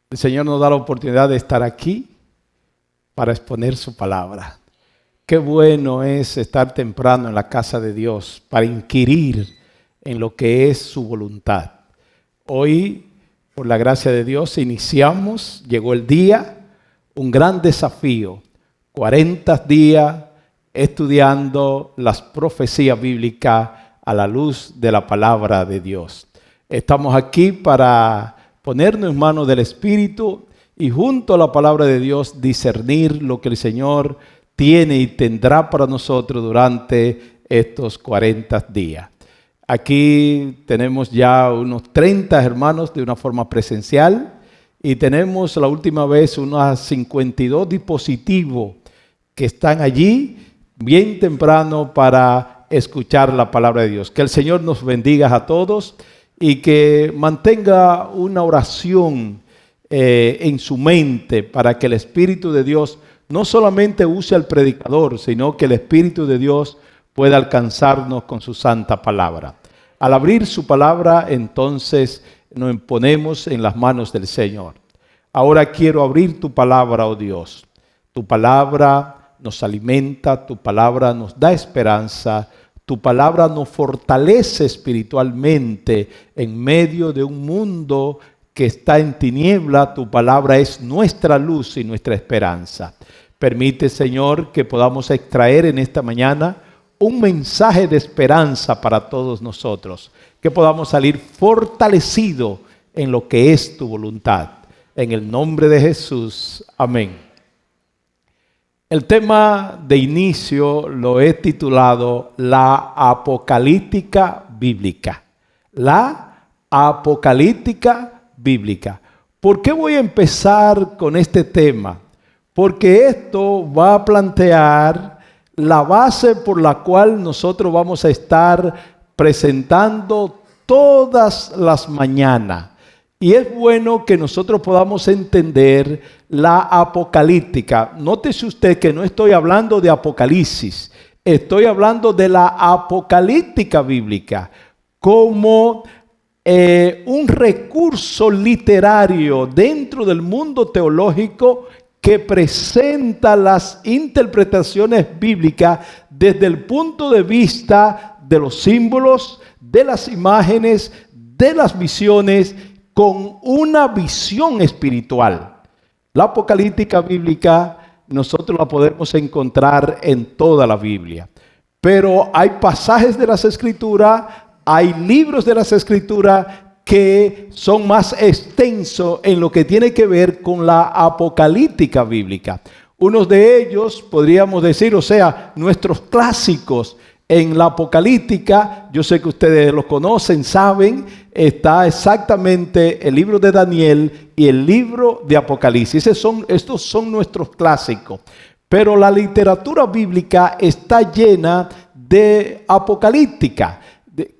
El Señor nos da la oportunidad de estar aquí para exponer su palabra. Qué bueno es estar temprano en la casa de Dios para inquirir en lo que es su voluntad. Hoy, por la gracia de Dios, iniciamos, llegó el día, un gran desafío, 40 días estudiando las profecías bíblicas a la luz de la palabra de Dios. Estamos aquí para ponernos en manos del Espíritu y junto a la palabra de Dios discernir lo que el Señor tiene y tendrá para nosotros durante estos 40 días. Aquí tenemos ya unos 30 hermanos de una forma presencial y tenemos la última vez unos 52 dispositivos que están allí bien temprano para escuchar la palabra de Dios. Que el Señor nos bendiga a todos y que mantenga una oración en su mente para que el Espíritu de Dios no solamente use al predicador, sino que el Espíritu de Dios pueda alcanzarnos con su santa palabra. Al abrir su palabra, entonces nos ponemos en las manos del Señor. Ahora quiero abrir tu palabra, oh Dios. Tu palabra nos alimenta, tu palabra nos da esperanza, tu palabra nos fortalece espiritualmente en medio de un mundo que está en tiniebla. Tu palabra es nuestra luz y nuestra esperanza. Permite, Señor, que podamos extraer en esta mañana un mensaje de esperanza para todos nosotros, que podamos salir fortalecidos en lo que es tu voluntad. En el nombre de Jesús, amén. El tema de inicio lo he titulado La Apocalíptica Bíblica. La Apocalíptica Bíblica. ¿Por qué voy a empezar con este tema? Porque esto va a plantear la base por la cual nosotros vamos a estar presentando todas las mañanas. Y es bueno que nosotros podamos entender la apocalíptica. Nótese usted que no estoy hablando de Apocalipsis, estoy hablando de la apocalíptica bíblica como un recurso literario dentro del mundo teológico que presenta las interpretaciones bíblicas desde el punto de vista de los símbolos, de las imágenes, de las visiones, con una visión espiritual. La apocalíptica bíblica nosotros la podemos encontrar en toda la Biblia. Pero hay pasajes de las Escrituras, hay libros de las Escrituras que son más extensos en lo que tiene que ver con la apocalíptica bíblica. Unos de ellos podríamos decir, o sea, nuestros clásicos en la apocalíptica, yo sé que ustedes los conocen, saben, está exactamente el libro de Daniel y el libro de Apocalipsis. Estos son nuestros clásicos. Pero la literatura bíblica está llena de apocalíptica,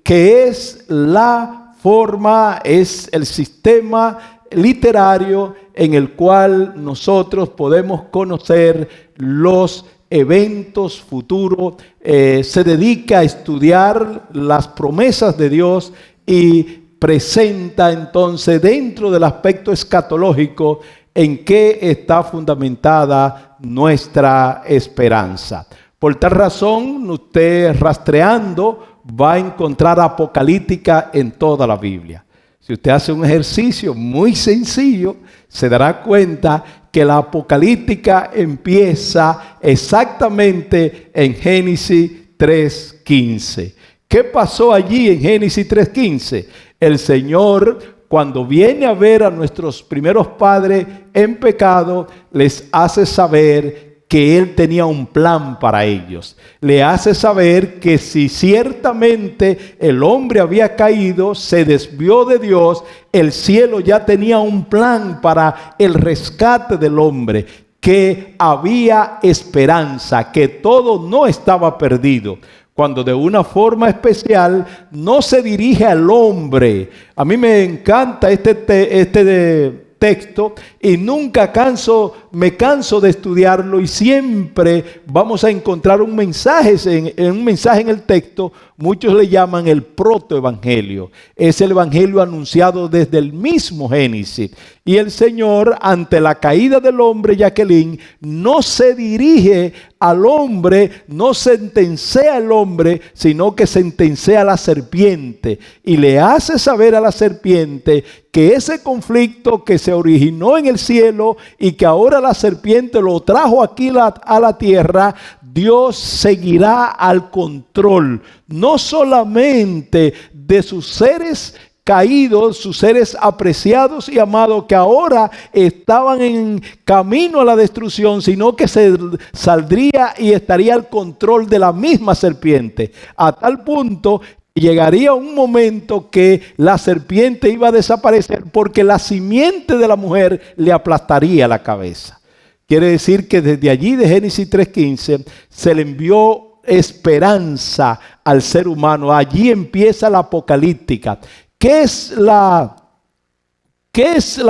que es la forma, es el sistema literario en el cual nosotros podemos conocer los eventos futuros. Se dedica a estudiar las promesas de Dios y presenta entonces dentro del aspecto escatológico en qué está fundamentada nuestra esperanza. Por tal razón, usted rastreando va a encontrar apocalíptica en toda la Biblia. Si usted hace un ejercicio muy sencillo, se dará cuenta que la apocalíptica empieza exactamente en Génesis 3:15. ¿Qué pasó allí en Génesis 3:15? El Señor, cuando viene a ver a nuestros primeros padres en pecado, les hace saber que Él tenía un plan para ellos. Le hace saber que si ciertamente el hombre había caído, se desvió de Dios, el cielo ya tenía un plan para el rescate del hombre, que había esperanza, que todo no estaba perdido. Cuando de una forma especial no se dirige al hombre. A mí me encanta este texto y nunca canso me canso de estudiarlo y siempre vamos a encontrar un mensaje en el texto. Muchos le llaman el protoevangelio. Es el evangelio anunciado desde el mismo Génesis. Y el Señor, ante la caída del hombre, Jacqueline, no se dirige al hombre, no sentencia al hombre, sino que sentencia a la serpiente. Y le hace saber a la serpiente que ese conflicto que se originó en el cielo y que ahora la serpiente lo trajo aquí a la tierra, Dios seguirá al control, no solamente de sus seres caídos, sus seres apreciados y amados que ahora estaban en camino a la destrucción, sino que se saldría y estaría al control de la misma serpiente, a tal punto llegaría un momento que la serpiente iba a desaparecer porque la simiente de la mujer le aplastaría la cabeza. Quiere decir que desde allí de Génesis 3:15 se le envió esperanza al ser humano. Allí empieza la apocalíptica. ¿Qué es la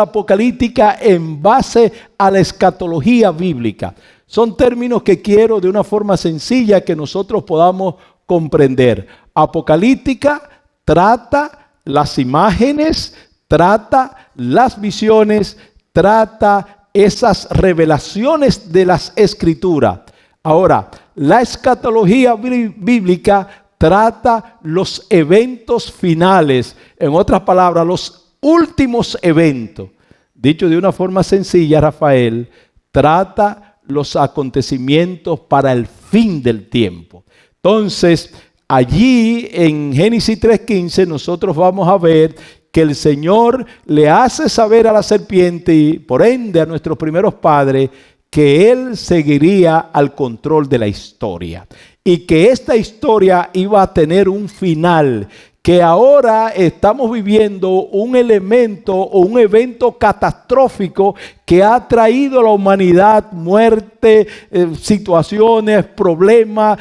apocalíptica en base a la escatología bíblica? Son términos que quiero de una forma sencilla que nosotros podamos comprender. Apocalíptica trata las imágenes, trata las visiones, trata esas revelaciones de las Escrituras. Ahora, la escatología bíblica trata los eventos finales, en otras palabras, los últimos eventos. Dicho de una forma sencilla, Rafael, trata los acontecimientos para el fin del tiempo. Entonces, allí en Génesis 3:15 nosotros vamos a ver que el Señor le hace saber a la serpiente y por ende a nuestros primeros padres que Él seguiría al control de la historia y que esta historia iba a tener un final, que ahora estamos viviendo un elemento o un evento catastrófico que ha traído a la humanidad muerte, situaciones, problemas,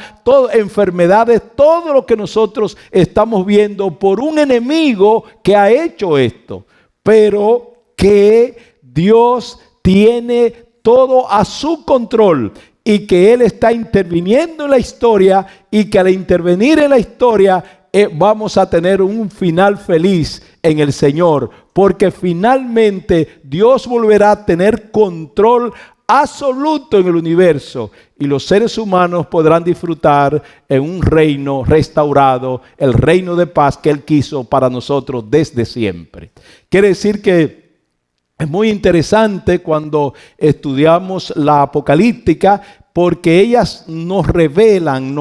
enfermedades, todo lo que nosotros estamos viendo por un enemigo que ha hecho esto, pero que Dios tiene todo a su control y que Él está interviniendo en la historia y que al intervenir en la historia vamos a tener un final feliz en el Señor, porque finalmente Dios volverá a tener control absoluto en el universo y los seres humanos podrán disfrutar en un reino restaurado, el reino de paz que Él quiso para nosotros desde siempre. Quiere decir que es muy interesante cuando estudiamos la apocalíptica, porque ellas nos revelan,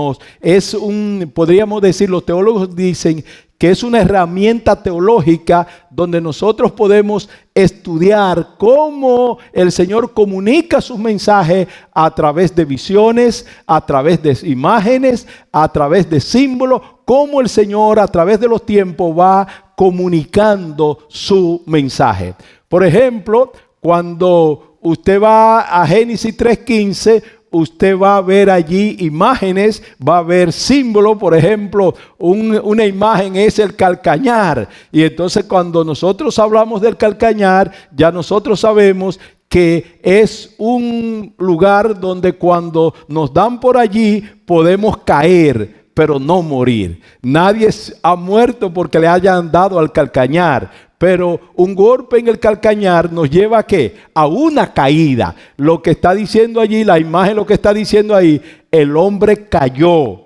podríamos decir, los teólogos dicen que es una herramienta teológica donde nosotros podemos estudiar cómo el Señor comunica sus mensajes a través de visiones, a través de imágenes, a través de símbolos, cómo el Señor a través de los tiempos va comunicando su mensaje. Por ejemplo, cuando usted va a Génesis 3:15, usted va a ver allí imágenes, va a ver símbolos. Por ejemplo, una imagen es el calcañar. Y entonces cuando nosotros hablamos del calcañar, ya nosotros sabemos que es un lugar donde cuando nos dan por allí podemos caer, pero no morir. Nadie ha muerto porque le hayan dado al calcañar. Pero un golpe en el calcañar nos lleva ¿a qué? A una caída. Lo que está diciendo allí, la imagen lo que está diciendo ahí, el hombre cayó,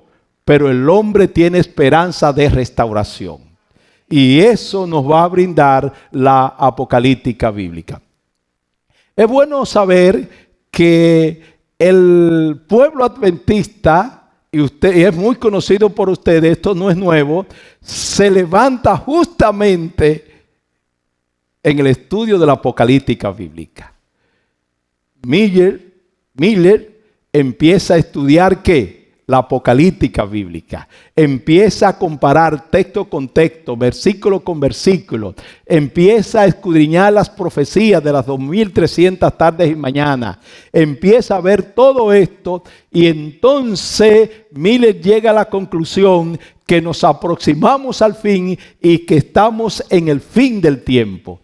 pero el hombre tiene esperanza de restauración. Y eso nos va a brindar la apocalíptica bíblica. Es bueno saber que el pueblo adventista, y es muy conocido por ustedes, esto no es nuevo, se levanta justamente en el estudio de la apocalíptica bíblica. Miller empieza a estudiar ¿qué? La apocalíptica bíblica. Empieza a comparar texto con texto, versículo con versículo. Empieza a escudriñar las profecías de las 2300 tardes y mañanas. Empieza a ver todo esto y entonces Miller llega a la conclusión que nos aproximamos al fin y que estamos en el fin del tiempo.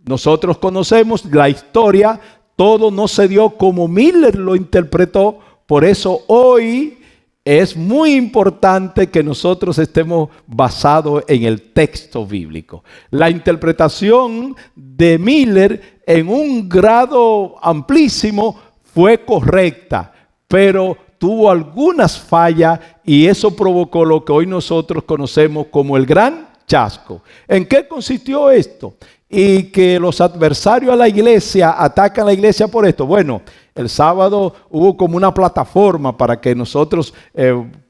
Nosotros conocemos la historia. todo no se dio como Miller lo interpretó. Por eso hoy es muy importante que nosotros estemos basados en el texto bíblico. La interpretación de Miller en un grado amplísimo fue correcta, pero tuvo algunas fallas y eso provocó lo que hoy nosotros conocemos como el gran chasco. ¿En qué consistió esto? Y que los adversarios a la iglesia atacan a la iglesia por esto. Bueno, el sábado hubo como una plataforma para que nosotros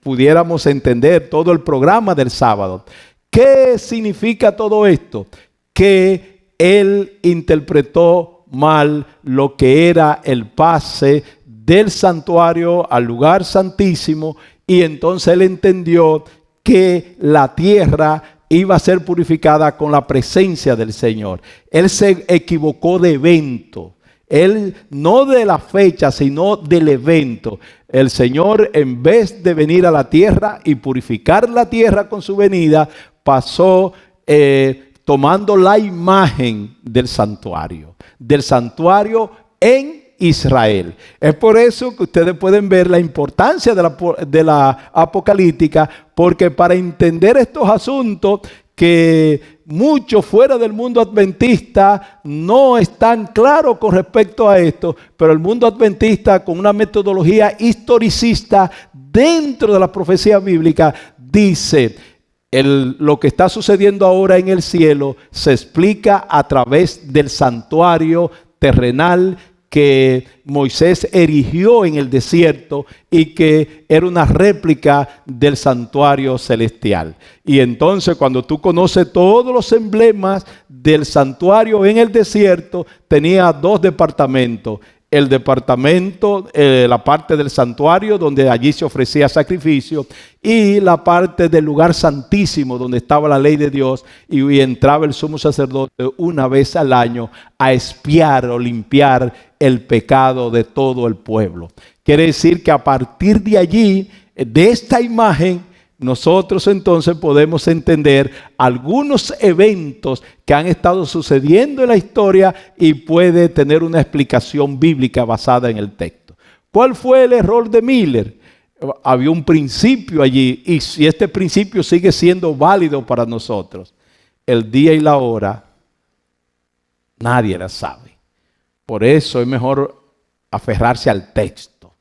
pudiéramos entender todo el programa del sábado. ¿Qué significa todo esto? Que él interpretó mal lo que era el pase del santuario al lugar santísimo, y entonces él entendió que la tierra iba a ser purificada con la presencia del Señor. Él se equivocó de evento. Él no de la fecha, sino del evento. El Señor, en vez de venir a la tierra y purificar la tierra con su venida, pasó tomando la imagen del santuario en Israel. Es por eso que ustedes pueden ver la importancia de la apocalíptica, porque para entender estos asuntos que muchos fuera del mundo adventista no están claros con respecto a esto, pero el mundo adventista, con una metodología historicista dentro de la profecía bíblica, dice: lo que está sucediendo ahora en el cielo se explica a través del santuario terrenal que Moisés erigió en el desierto y que era una réplica del santuario celestial. Y entonces, cuando tú conoces todos los emblemas del santuario en el desierto, tenía dos departamentos. El departamento, la parte del santuario donde allí se ofrecía sacrificio, y la parte del lugar santísimo donde estaba la ley de Dios, y entraba el sumo sacerdote una vez al año a expiar o limpiar el pecado de todo el pueblo. Quiere decir que a partir de allí, de esta imagen, nosotros entonces podemos entender algunos eventos que han estado sucediendo en la historia y puede tener una explicación bíblica basada en el texto. ¿Cuál fue el error de Miller? Había un principio allí, y si este principio sigue siendo válido para nosotros, el día y la hora nadie la sabe. Por eso es mejor aferrarse al texto.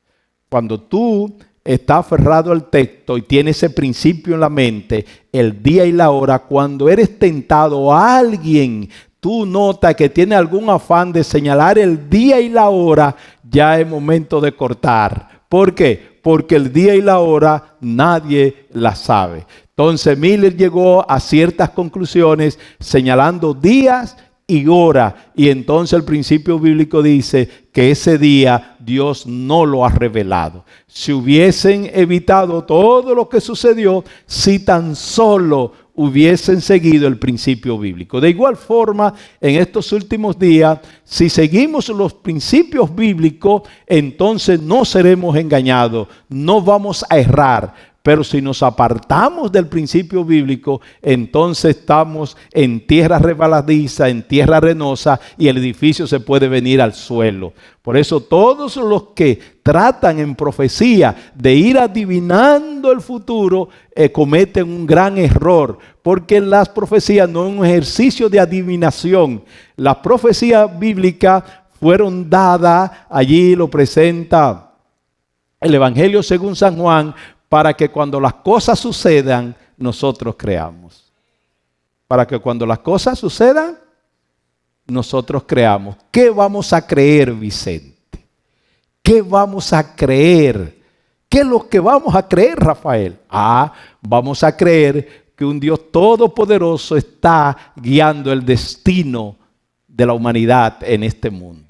Cuando tú está aferrado al texto y tiene ese principio en la mente, el día y la hora, cuando eres tentado a alguien, tú notas que tiene algún afán de señalar el día y la hora, ya es momento de cortar. ¿Por qué? Porque el día y la hora nadie la sabe. Entonces Miller llegó a ciertas conclusiones señalando días y hora, y entonces el principio bíblico dice que ese día Dios no lo ha revelado. Si hubiesen evitado todo lo que sucedió, si tan solo hubiesen seguido el principio bíblico. De igual forma, en estos últimos días, si seguimos los principios bíblicos, entonces no seremos engañados, no vamos a errar. Pero si nos apartamos del principio bíblico, entonces estamos en tierra resbaladiza, en tierra arenosa, y el edificio se puede venir al suelo. Por eso todos los que tratan en profecía de ir adivinando el futuro cometen un gran error, porque las profecías no es un ejercicio de adivinación. Las profecías bíblicas fueron dadas, allí lo presenta el Evangelio según San Juan, para que cuando las cosas sucedan, nosotros creamos. Para que cuando las cosas sucedan, nosotros creamos. ¿Qué vamos a creer, Vicente? ¿Qué vamos a creer? ¿Qué es lo que vamos a creer, Rafael? Vamos a creer que un Dios todopoderoso está guiando el destino de la humanidad en este mundo.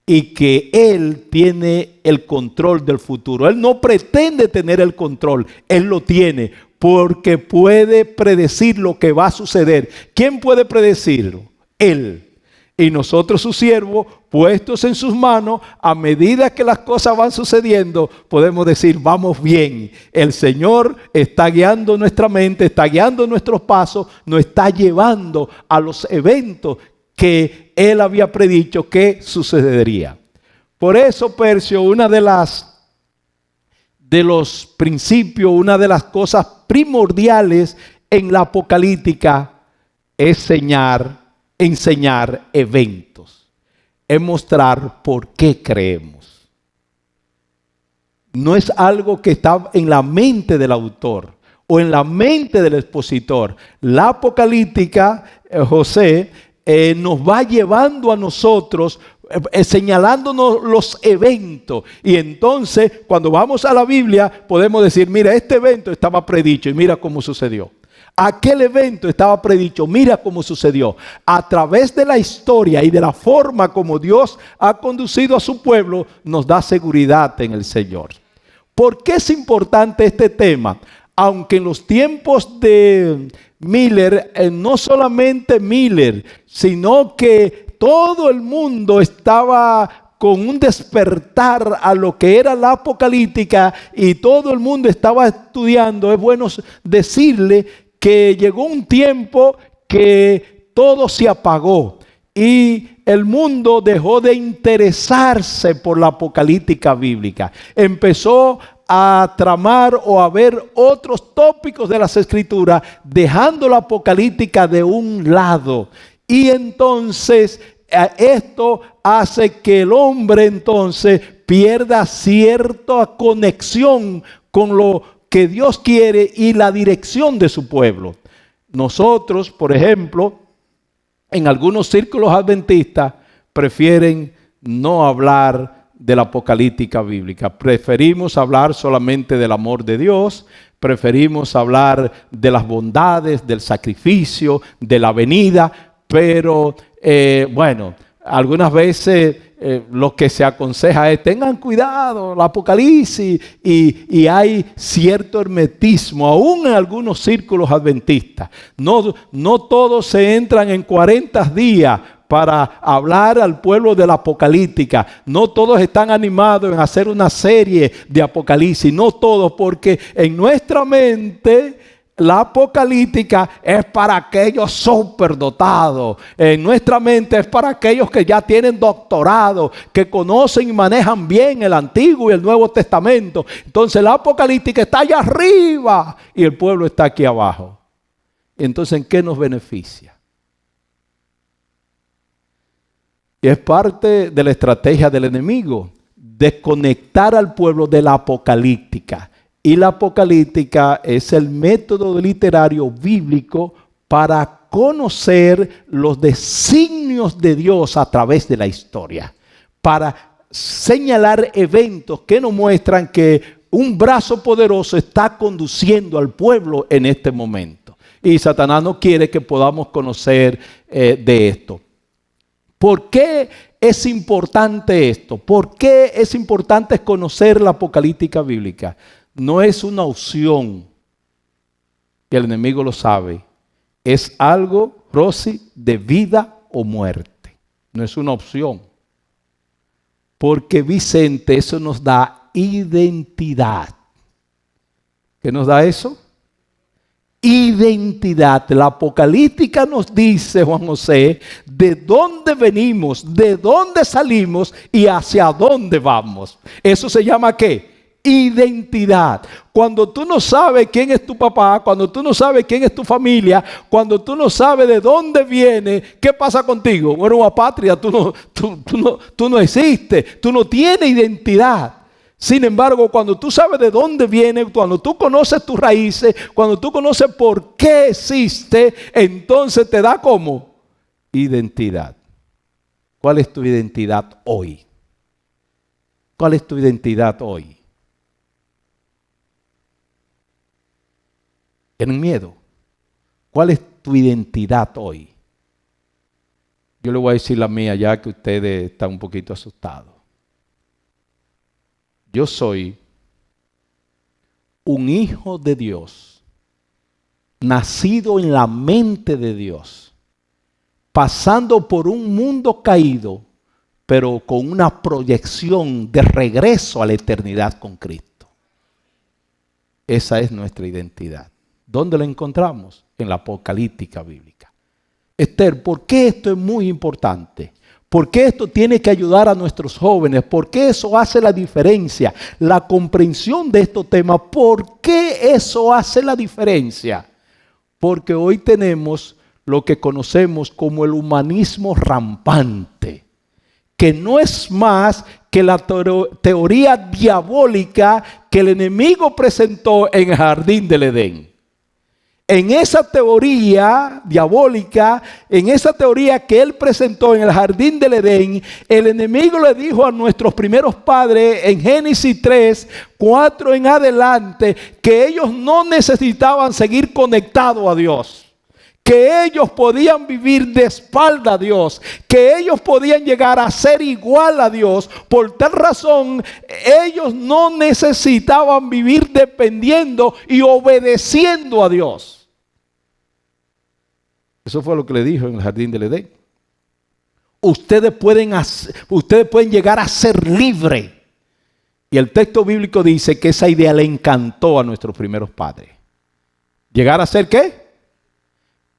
Y que Él tiene el control del futuro. Él no pretende tener el control, Él lo tiene, porque puede predecir lo que va a suceder. ¿Quién puede predecirlo? Él. Y nosotros, sus siervos, puestos en sus manos, a medida que las cosas van sucediendo, podemos decir: vamos bien. El Señor está guiando nuestra mente, está guiando nuestros pasos, nos está llevando a los eventos que Él había predicho que sucedería. Por eso, Percio, una de los principios, una de las cosas primordiales en la apocalíptica es enseñar eventos, es mostrar por qué creemos. No es algo que está en la mente del autor o en la mente del expositor. La apocalíptica, José, nos va llevando a nosotros, señalándonos los eventos. Y entonces, cuando vamos a la Biblia, podemos decir, mira, este evento estaba predicho y mira cómo sucedió. Aquel evento estaba predicho, mira cómo sucedió. A través de la historia y de la forma como Dios ha conducido a su pueblo, nos da seguridad en el Señor. ¿Por qué es importante este tema? Aunque en los tiempos de Miller, no solamente Miller, sino que todo el mundo estaba con un despertar a lo que era la apocalíptica y todo el mundo estaba estudiando, es bueno decirle que llegó un tiempo que todo se apagó y el mundo dejó de interesarse por la apocalíptica bíblica. Empezó a tramar o a ver otros tópicos de las escrituras, dejando la apocalíptica de un lado. Y entonces esto hace que el hombre entonces pierda cierta conexión con lo que Dios quiere y la dirección de su pueblo. Nosotros, por ejemplo, en algunos círculos adventistas prefieren no hablar de la apocalíptica bíblica. Preferimos hablar solamente del amor de Dios, preferimos hablar de las bondades, del sacrificio, de la venida, pero bueno, algunas veces lo que se aconseja es tengan cuidado, la apocalipsis, y hay cierto hermetismo, aún en algunos círculos adventistas. No todos se entran en 40 días para hablar al pueblo de la apocalíptica. No todos están animados en hacer una serie de apocalipsis, no todos, porque en nuestra mente la apocalíptica es para aquellos superdotados. En nuestra mente es para aquellos que ya tienen doctorado, que conocen y manejan bien el Antiguo y el Nuevo Testamento. Entonces la apocalíptica está allá arriba y el pueblo está aquí abajo. Entonces, ¿en qué nos beneficia? Y es parte de la estrategia del enemigo, desconectar al pueblo de la apocalíptica. Y la apocalíptica es el método literario bíblico para conocer los designios de Dios a través de la historia. Para señalar eventos que nos muestran que un brazo poderoso está conduciendo al pueblo en este momento. Y Satanás no quiere que podamos conocer de esto. ¿Por qué es importante esto? ¿Por qué es importante conocer la apocalíptica bíblica? No es una opción, y el enemigo lo sabe. Es algo, Rosy, de vida o muerte. No es una opción. Porque, Vicente, eso nos da identidad. ¿Qué nos da eso? Identidad. La apocalíptica nos dice, Juan José, de dónde venimos, de dónde salimos y hacia dónde vamos. Eso se llama ¿qué? Identidad. Cuando tú no sabes quién es tu papá, cuando tú no sabes quién es tu familia, cuando tú no sabes de dónde viene, ¿qué pasa contigo? Bueno, una patria, tú no existes, tú no tienes identidad. Sin embargo, cuando tú sabes de dónde viene, cuando tú conoces tus raíces, cuando tú conoces por qué existe, entonces te da como identidad. ¿Cuál es tu identidad hoy? ¿Cuál es tu identidad hoy? ¿Tienen miedo? ¿Cuál es tu identidad hoy? Yo le voy a decir la mía ya que ustedes están un poquito asustados. Yo soy un hijo de Dios, nacido en la mente de Dios, pasando por un mundo caído, pero con una proyección de regreso a la eternidad con Cristo. Esa es nuestra identidad. ¿Dónde la encontramos? En la apocalíptica bíblica. Esther, ¿por qué esto es muy importante? ¿Por qué esto tiene que ayudar a nuestros jóvenes? ¿Por qué eso hace la diferencia? La comprensión de estos temas. ¿Por qué eso hace la diferencia? Porque hoy tenemos lo que conocemos como el humanismo rampante, que no es más que la teoría diabólica que el enemigo presentó en el jardín del Edén. En esa teoría diabólica, en esa teoría que él presentó en el jardín del Edén, el enemigo le dijo a nuestros primeros padres en Génesis 3, 4 en adelante, que ellos no necesitaban seguir conectados a Dios, que ellos podían vivir de espalda a Dios, que ellos podían llegar a ser igual a Dios. Por tal razón, ellos no necesitaban vivir dependiendo y obedeciendo a Dios. Eso fue lo que le dijo en el jardín del Edén. Ustedes pueden llegar a ser libres. Y el texto bíblico dice que esa idea le encantó a nuestros primeros padres. ¿Llegar a ser qué?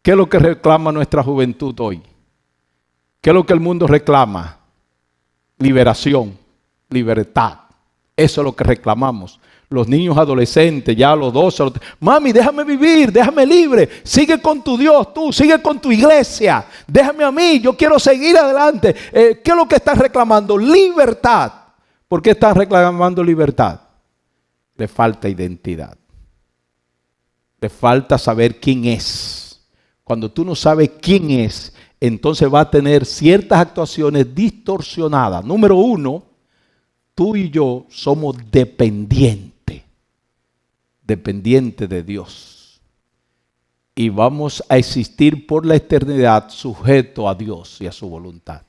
¿Qué es lo que reclama nuestra juventud hoy? ¿Qué es lo que el mundo reclama? Liberación, libertad. Eso es lo que reclamamos. Los niños adolescentes, ya a los 12, mami, déjame vivir, déjame libre. Sigue con tu Dios, tú, sigue con tu iglesia. Déjame a mí, yo quiero seguir adelante. ¿Qué es lo que están reclamando? Libertad. ¿Por qué están reclamando libertad? Le falta identidad. Le falta saber quién es. Cuando tú no sabes quién es, entonces va a tener ciertas actuaciones distorsionadas. Número uno, tú y yo somos dependientes de Dios. Y vamos a existir por la eternidad sujeto a Dios y a su voluntad.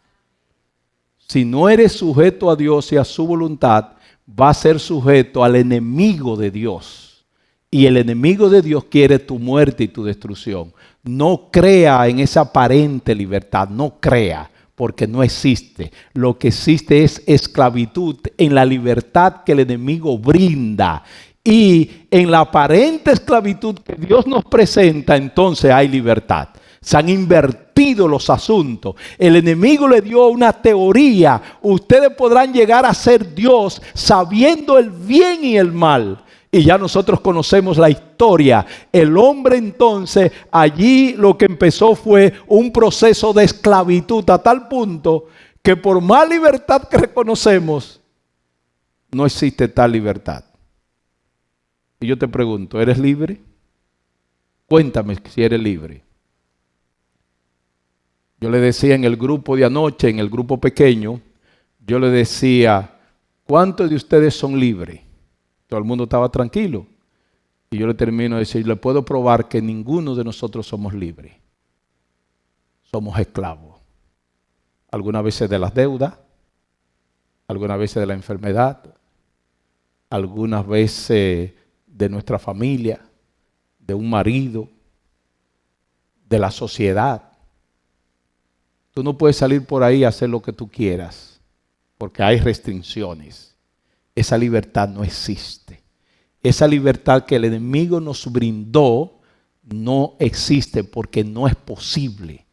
Si no eres sujeto a Dios y a su voluntad, vas a ser sujeto al enemigo de Dios. Y el enemigo de Dios quiere tu muerte y tu destrucción. No crea en esa aparente libertad, no crea, porque no existe. Lo que existe es esclavitud en la libertad que el enemigo brinda. Y en la aparente esclavitud que Dios nos presenta, entonces hay libertad. Se han invertido los asuntos. El enemigo le dio una teoría. Ustedes podrán llegar a ser Dios sabiendo el bien y el mal. Y ya nosotros conocemos la historia. El hombre entonces, allí lo que empezó fue un proceso de esclavitud a tal punto que por más libertad que reconocemos, no existe tal libertad. Y yo te pregunto, ¿eres libre? Cuéntame si eres libre. Yo le decía en el grupo de anoche, en el grupo pequeño, yo le decía, ¿cuántos de ustedes son libres? Todo el mundo estaba tranquilo. Y yo le termino de decir, le puedo probar que ninguno de nosotros somos libres. Somos esclavos. Algunas veces de las deudas, algunas veces de la enfermedad, algunas veces de nuestra familia, de un marido, de la sociedad. Tú no puedes salir por ahí a hacer lo que tú quieras, porque hay restricciones. Esa libertad no existe. Esa libertad que el enemigo nos brindó no existe porque no es posible.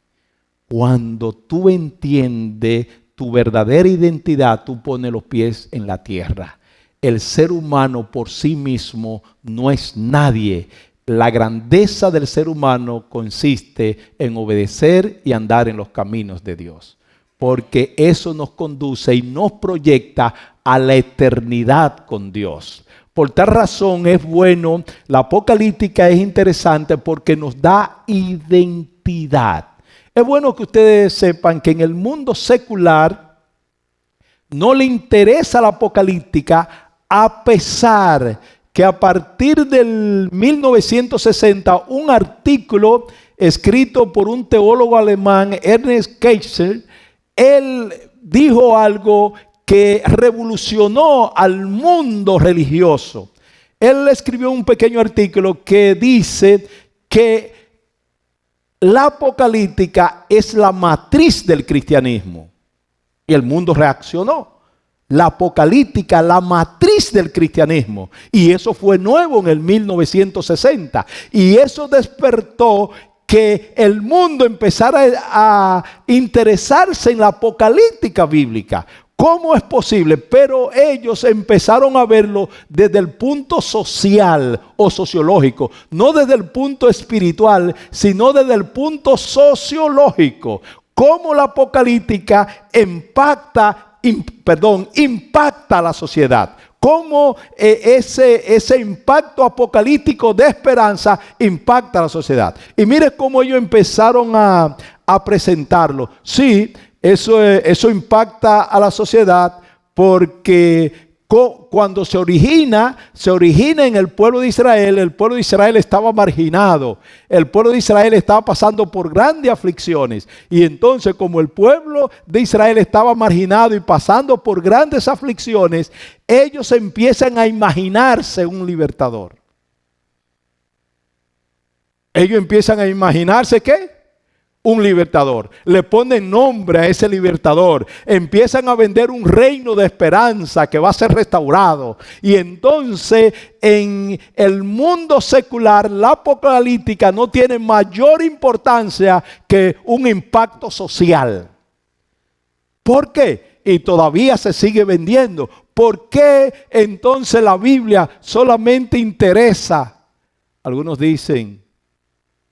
Cuando tú entiendes tu verdadera identidad, tú pones los pies en la tierra. El ser humano por sí mismo no es nadie. La grandeza del ser humano consiste en obedecer y andar en los caminos de Dios. Porque eso nos conduce y nos proyecta a la eternidad con Dios. Por tal razón es bueno, la apocalíptica es interesante porque nos da identidad. Es bueno que ustedes sepan que en el mundo secular no le interesa la apocalíptica, a pesar que a partir del 1960 un artículo escrito por un teólogo alemán, Ernst Kaiser, él dijo algo que revolucionó al mundo religioso. Él escribió un pequeño artículo que dice que la apocalíptica es la matriz del cristianismo. Y el mundo reaccionó. La apocalíptica, la matriz del cristianismo. Y eso fue nuevo en el 1960. Y eso despertó que el mundo empezara a interesarse en la apocalíptica bíblica. ¿Cómo es posible? Pero ellos empezaron a verlo desde el punto social o sociológico, no desde el punto espiritual, sino desde el punto sociológico. Cómo la apocalíptica impacta a la sociedad. Cómo ese impacto apocalíptico de esperanza impacta a la sociedad. Y mire cómo ellos empezaron a presentarlo. Sí, eso impacta a la sociedad porque cuando se origina en el pueblo de Israel estaba marginado, el pueblo de Israel estaba pasando por grandes aflicciones. Y entonces, como el pueblo de Israel estaba marginado y pasando por grandes aflicciones, ellos empiezan a imaginarse un libertador. Ellos empiezan a imaginarse ¿qué? Un libertador. Le ponen nombre a ese libertador. Empiezan a vender un reino de esperanza que va a ser restaurado. Y entonces en el mundo secular la apocalíptica no tiene mayor importancia que un impacto social. ¿Por qué? Y todavía se sigue vendiendo. ¿Por qué entonces la Biblia solamente interesa? Algunos dicen,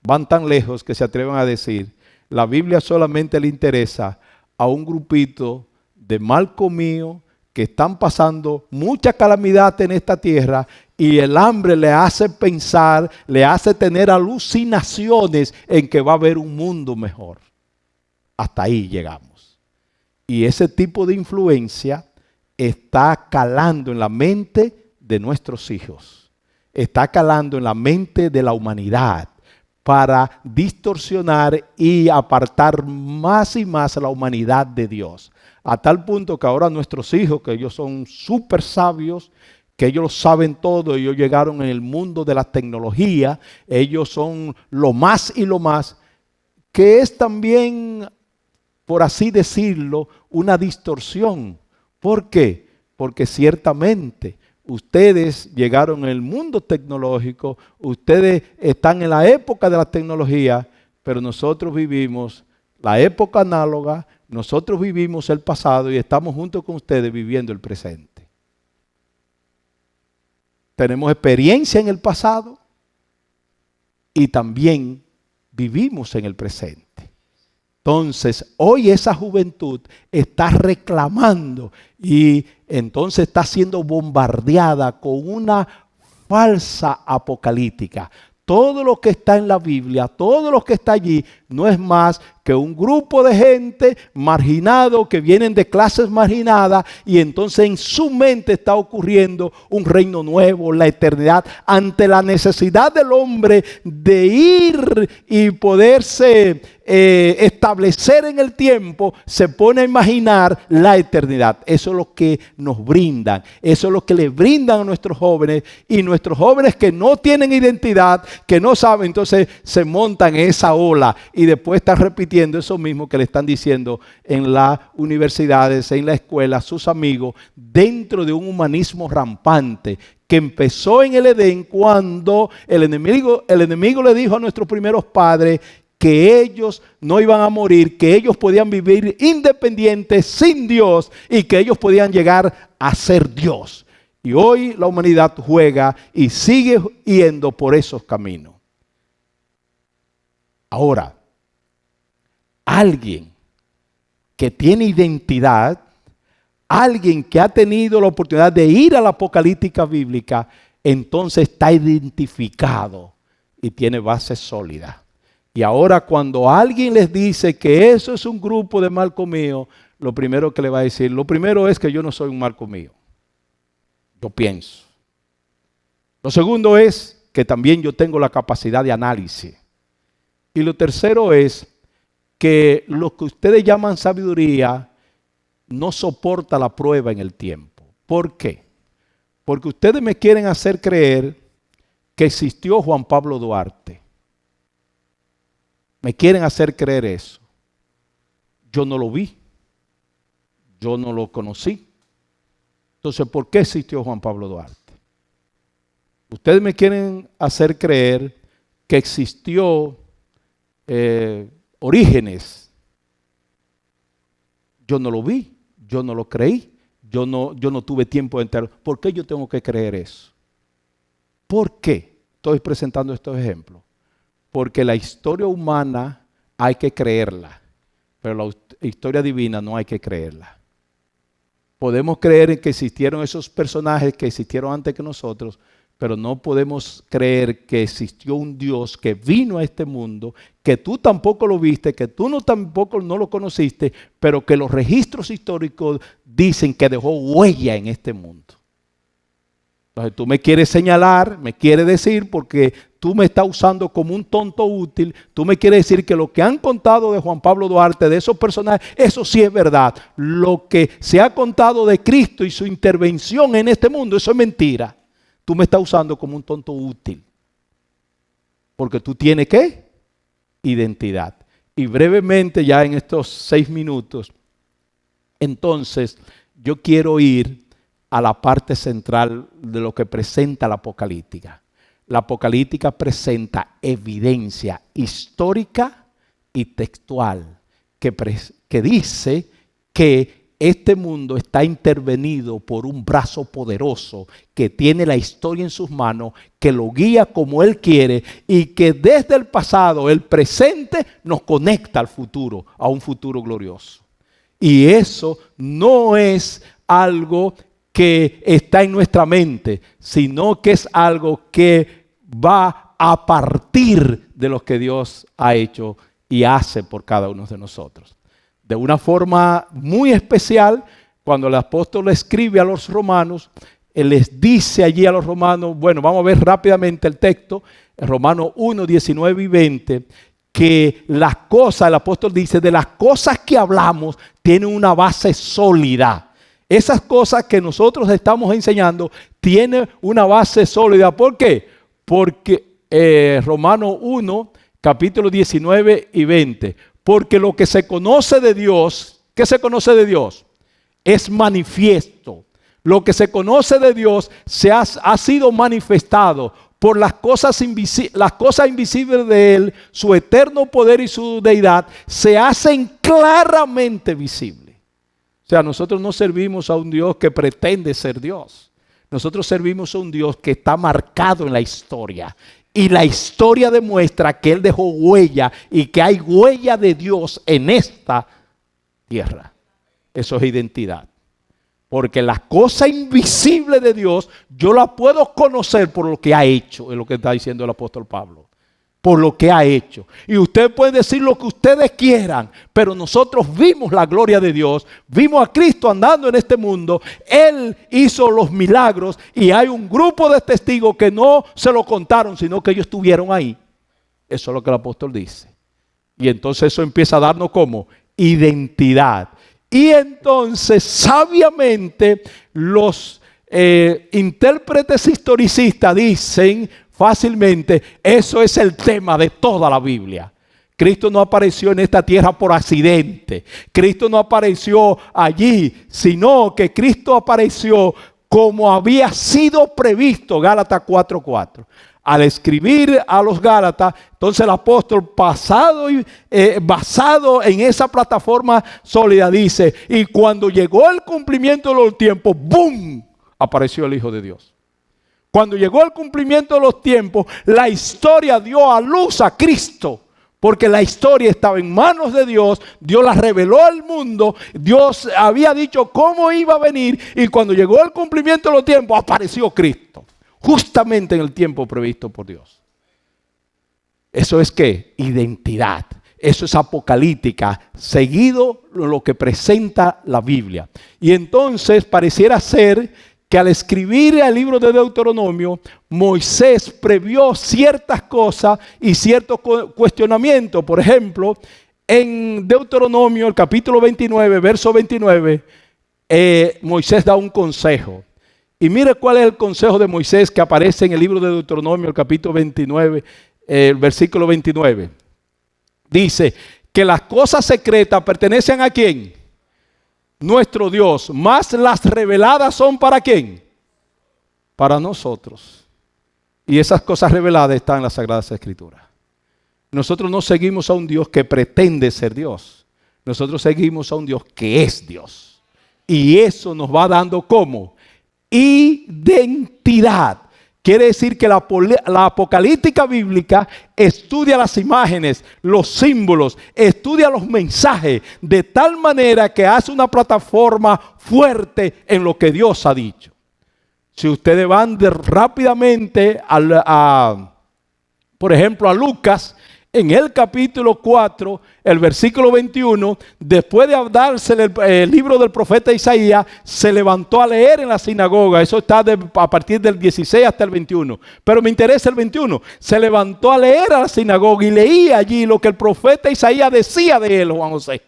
van tan lejos que se atreven a decir, la Biblia solamente le interesa a un grupito de mal comido que están pasando mucha calamidad en esta tierra y el hambre le hace pensar, le hace tener alucinaciones en que va a haber un mundo mejor. Hasta ahí llegamos. Y ese tipo de influencia está calando en la mente de nuestros hijos. Está calando en la mente de la humanidad, para distorsionar y apartar más y más a la humanidad de Dios. A tal punto que ahora nuestros hijos, que ellos son súper sabios, que ellos lo saben todo, ellos llegaron en el mundo de la tecnología, ellos son lo más y lo más, que es también, por así decirlo, una distorsión. ¿Por qué? Porque ciertamente ustedes llegaron en el mundo tecnológico, ustedes están en la época de la tecnología, pero nosotros vivimos la época análoga, nosotros vivimos el pasado y estamos junto con ustedes viviendo el presente. Tenemos experiencia en el pasado y también vivimos en el presente. Entonces, hoy esa juventud está reclamando y entonces está siendo bombardeada con una falsa apocalíptica. Todo lo que está en la Biblia, todo lo que está allí, no es más que un grupo de gente marginado que vienen de clases marginadas y entonces en su mente está ocurriendo un reino nuevo, la eternidad, ante la necesidad del hombre de ir y poderse establecer en el tiempo, se pone a imaginar la eternidad. Eso es lo que nos brindan, eso es lo que le brindan a nuestros jóvenes, y nuestros jóvenes que no tienen identidad, que no saben, entonces se montan en esa ola y después están repitiendo eso mismo que le están diciendo en las universidades, en la escuela, sus amigos, dentro de un humanismo rampante que empezó en el Edén cuando el enemigo le dijo a nuestros primeros padres que ellos no iban a morir, que ellos podían vivir independientes sin Dios y que ellos podían llegar a ser Dios. Y hoy la humanidad juega y sigue yendo por esos caminos. Ahora, alguien que tiene identidad, alguien que ha tenido la oportunidad de ir a la apocalíptica bíblica, entonces está identificado y tiene base sólida. Y ahora cuando alguien les dice que eso es un grupo de mal comido, lo primero que le va a decir, lo primero es que yo no soy un mal comido. Yo pienso. Lo segundo es que también yo tengo la capacidad de análisis. Y lo tercero es que lo que ustedes llaman sabiduría no soporta la prueba en el tiempo. ¿Por qué? Porque ustedes me quieren hacer creer que existió Juan Pablo Duarte. Me quieren hacer creer eso. Yo no lo vi. Yo no lo conocí. Entonces, ¿por qué existió Juan Pablo Duarte? Ustedes me quieren hacer creer que existió Orígenes. Yo no lo vi, yo no lo creí, yo no tuve tiempo de enterarlo. ¿Por qué yo tengo que creer eso? ¿Por qué estoy presentando estos ejemplos? Porque la historia humana hay que creerla, pero la historia divina no hay que creerla. Podemos creer en que existieron esos personajes que existieron antes que nosotros, pero no podemos creer que existió un Dios que vino a este mundo, que tú tampoco lo viste, que tú tampoco no lo conociste, pero que los registros históricos dicen que dejó huella en este mundo. Entonces tú me quieres señalar, me quieres decir, porque tú me estás usando como un tonto útil, tú me quieres decir que lo que han contado de Juan Pablo Duarte, de esos personajes, eso sí es verdad. Lo que se ha contado de Cristo y su intervención en este mundo, eso es mentira. Tú me estás usando como un tonto útil. Porque tú tienes ¿qué? Identidad. Y brevemente, ya en estos 6 minutos, entonces yo quiero ir a la parte central de lo que presenta la Apocalíptica. La Apocalíptica presenta evidencia histórica y textual que dice que este mundo está intervenido por un brazo poderoso que tiene la historia en sus manos, que lo guía como Él quiere y que desde el pasado, el presente, nos conecta al futuro, a un futuro glorioso. Y eso no es algo que está en nuestra mente, sino que es algo que va a partir de lo que Dios ha hecho y hace por cada uno de nosotros. De una forma muy especial, cuando el apóstol escribe a los romanos, él les dice allí a los romanos, bueno, vamos a ver rápidamente el texto, Romanos 1, 19 y 20, que las cosas, el apóstol dice, de las cosas que hablamos, tienen una base sólida. Esas cosas que nosotros estamos enseñando tienen una base sólida. ¿Por qué? Porque Romanos 1, capítulo 19 y 20. Porque lo que se conoce de Dios, ¿qué se conoce de Dios? Es manifiesto. Lo que se conoce de Dios ha sido manifestado por las cosas invisibles de Él, su eterno poder y su deidad, se hacen claramente visibles. O sea, nosotros no servimos a un Dios que pretende ser Dios. Nosotros servimos a un Dios que está marcado en la historia. Y la historia demuestra que Él dejó huella y que hay huella de Dios en esta tierra. Eso es identidad. Porque la cosa invisible de Dios, yo la puedo conocer por lo que ha hecho, es lo que está diciendo el apóstol Pablo. Por lo que ha hecho. Y ustedes pueden decir lo que ustedes quieran, pero nosotros vimos la gloria de Dios, vimos a Cristo andando en este mundo, Él hizo los milagros y hay un grupo de testigos que no se lo contaron, sino que ellos estuvieron ahí. Eso es lo que el apóstol dice. Y entonces eso empieza a darnos como identidad. Y entonces sabiamente los intérpretes historicistas dicen fácilmente, eso es el tema de toda la Biblia. Cristo no apareció en esta tierra por accidente. Cristo no apareció allí, sino que Cristo apareció como había sido previsto, Gálatas 4:4. Al escribir a los Gálatas, entonces el apóstol basado en esa plataforma sólida dice, y cuando llegó el cumplimiento de los tiempos, ¡boom!, apareció el Hijo de Dios. Cuando llegó el cumplimiento de los tiempos, la historia dio a luz a Cristo. Porque la historia estaba en manos de Dios. Dios la reveló al mundo. Dios había dicho cómo iba a venir. Y cuando llegó el cumplimiento de los tiempos, apareció Cristo. Justamente en el tiempo previsto por Dios. Eso es ¿qué? Identidad. Eso es apocalíptica. Seguido lo que presenta la Biblia. Y entonces pareciera ser que al escribir el libro de Deuteronomio, Moisés previó ciertas cosas y ciertos cuestionamientos. Por ejemplo, en Deuteronomio, el capítulo 29, verso 29, Moisés da un consejo. Y mire cuál es el consejo de Moisés que aparece en el libro de Deuteronomio, el capítulo 29, el versículo 29. Dice que las cosas secretas pertenecen ¿a quién? Nuestro Dios, más las reveladas son ¿para quién? Para nosotros. Y esas cosas reveladas están en las Sagradas Escrituras. Nosotros no seguimos a un Dios que pretende ser Dios. Nosotros seguimos a un Dios que es Dios. Y eso nos va dando ¿cómo? Identidad. Quiere decir que la apocalíptica bíblica estudia las imágenes, los símbolos, estudia los mensajes de tal manera que hace una plataforma fuerte en lo que Dios ha dicho. Si ustedes van rápidamente por ejemplo, a Lucas, en el capítulo 4, el versículo 21, después de darse el libro del profeta Isaías, se levantó a leer en la sinagoga. Eso está a partir del 16 hasta el 21. Pero me interesa el 21. Se levantó a leer a la sinagoga y leía allí lo que el profeta Isaías decía de él, Juan José.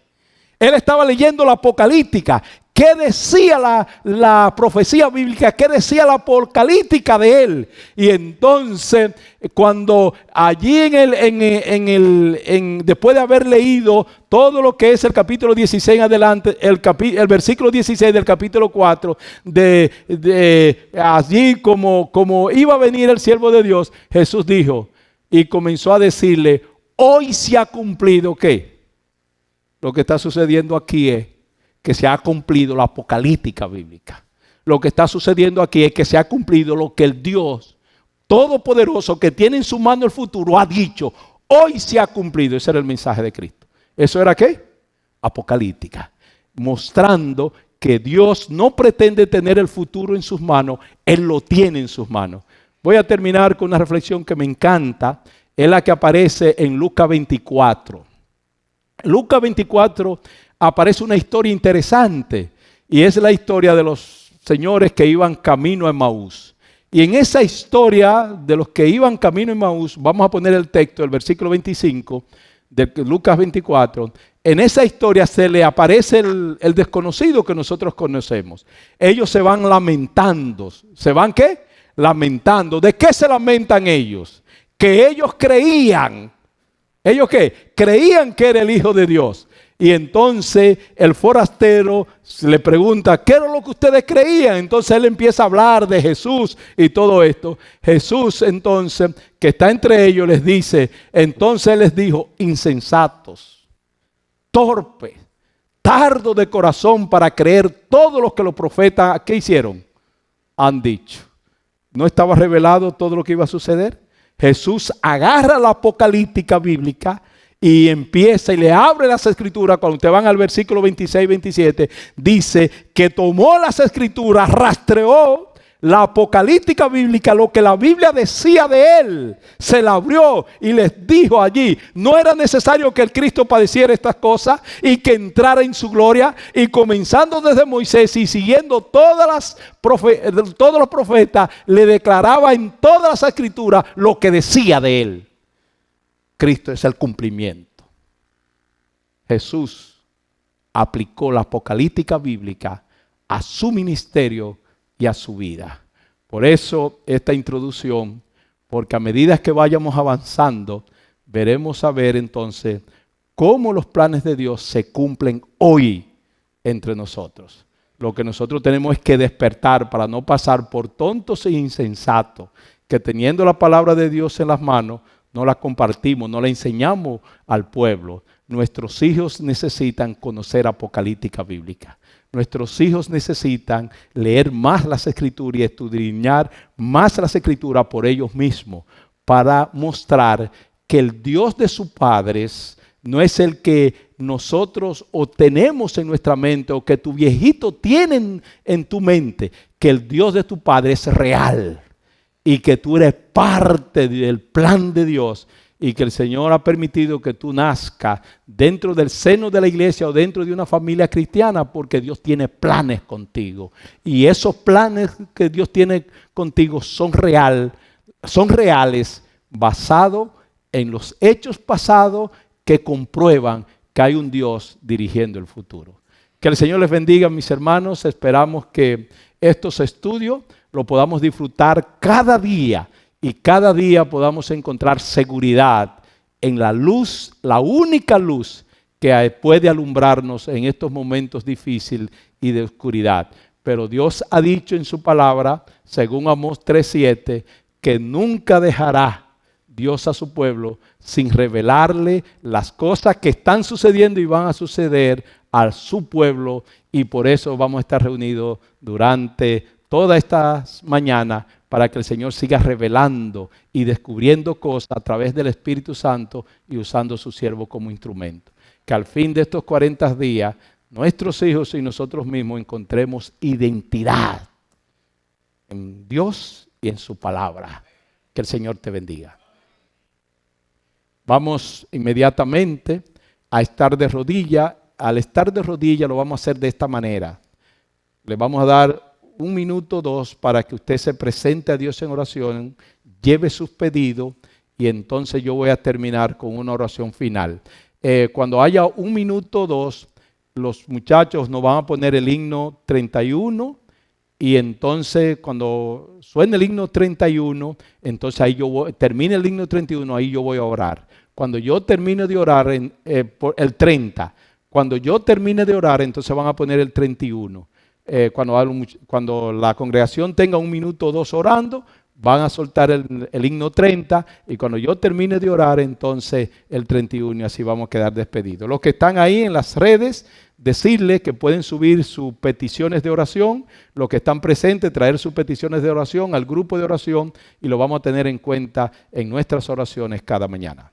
Él estaba leyendo la apocalíptica. ¿Qué decía la profecía bíblica? ¿Qué decía la apocalíptica de él? Y entonces, cuando allí después de haber leído todo lo que es el capítulo 16 en adelante, el versículo 16 del capítulo 4, allí como iba a venir el siervo de Dios, Jesús dijo y comenzó a decirle, hoy se ha cumplido, ¿qué? Lo que está sucediendo aquí es que se ha cumplido la apocalíptica bíblica. Lo que está sucediendo aquí es que se ha cumplido lo que el Dios Todopoderoso que tiene en su mano el futuro ha dicho. Hoy se ha cumplido. Ese era el mensaje de Cristo. ¿Eso era qué? Apocalíptica. Mostrando que Dios no pretende tener el futuro en sus manos. Él lo tiene en sus manos. Voy a terminar con una reflexión que me encanta. Es la que aparece en Lucas 24. Lucas 24 aparece una historia interesante y es la historia de los señores que iban camino a Emaús. Y en esa historia de los que iban camino a Emaús, vamos a poner el texto, el versículo 25 de Lucas 24. En esa historia se le aparece el desconocido que nosotros conocemos. Ellos se van lamentando. ¿Se van qué? Lamentando. ¿De qué se lamentan ellos? Que ellos creían. ¿Ellos qué? Creían que era el Hijo de Dios. Y entonces el forastero le pregunta, ¿qué era lo que ustedes creían? Entonces él empieza a hablar de Jesús y todo esto. Jesús entonces, que está entre ellos, les dice, entonces les dijo, insensatos, torpes, tardos de corazón para creer todo lo que los profetas, ¿qué hicieron? Han dicho. ¿No estaba revelado todo lo que iba a suceder? Jesús agarra la apocalíptica bíblica y empieza y le abre las escrituras. Cuando ustedes van al versículo 26 y 27, dice que tomó las escrituras, rastreó la apocalíptica bíblica, lo que la Biblia decía de él, se la abrió y les dijo allí, no era necesario que el Cristo padeciera estas cosas y que entrara en su gloria. Y comenzando desde Moisés y siguiendo todos los profetas, le declaraba en todas las escrituras lo que decía de él. Cristo es el cumplimiento. Jesús aplicó la apocalíptica bíblica a su ministerio y a su vida. Por eso esta introducción, porque a medida que vayamos avanzando, veremos a ver entonces cómo los planes de Dios se cumplen hoy entre nosotros. Lo que nosotros tenemos es que despertar para no pasar por tontos e insensatos, que teniendo la palabra de Dios en las manos, no la compartimos, no la enseñamos al pueblo. Nuestros hijos necesitan conocer apocalíptica bíblica. Nuestros hijos necesitan leer más las escrituras y escudriñar más las escrituras por ellos mismos para mostrar que el Dios de sus padres no es el que nosotros o tenemos en nuestra mente o que tu viejito tiene en tu mente, que el Dios de tu padre es real. Y que tú eres parte del plan de Dios y que el Señor ha permitido que tú nazcas dentro del seno de la iglesia o dentro de una familia cristiana porque Dios tiene planes contigo. Y esos planes que Dios tiene contigo son reales basados en los hechos pasados que comprueban que hay un Dios dirigiendo el futuro. Que el Señor les bendiga, mis hermanos. Esperamos que estos estudios lo podamos disfrutar cada día y cada día podamos encontrar seguridad en la luz, la única luz que puede alumbrarnos en estos momentos difíciles y de oscuridad. Pero Dios ha dicho en su palabra, según Amós 3:7, que nunca dejará Dios a su pueblo sin revelarle las cosas que están sucediendo y van a suceder a su pueblo, y por eso vamos a estar reunidos durante todas estas mañanas para que el Señor siga revelando y descubriendo cosas a través del Espíritu Santo y usando su siervo como instrumento. Que al fin de estos 40 días nuestros hijos y nosotros mismos encontremos identidad en Dios y en su palabra. Que el Señor te bendiga. Vamos inmediatamente a estar de rodillas. Al estar de rodillas lo vamos a hacer de esta manera. Le vamos a dar 1 minuto o 2 para que usted se presente a Dios en oración, lleve sus pedidos y entonces yo voy a terminar con una oración final. Cuando haya 1 minuto o 2, los muchachos nos van a poner el himno 31 y entonces cuando suene el himno 31, entonces ahí termine el himno 31, ahí yo voy a orar. Cuando yo termine de orar, por el 30, cuando yo termine de orar, entonces van a poner el 31. Cuando la congregación tenga 1 minuto o 2 orando, van a soltar el himno 30 y cuando yo termine de orar, entonces el 31 y así vamos a quedar despedidos. Los que están ahí en las redes, decirles que pueden subir sus peticiones de oración. Los que están presentes, traer sus peticiones de oración al grupo de oración y lo vamos a tener en cuenta en nuestras oraciones cada mañana.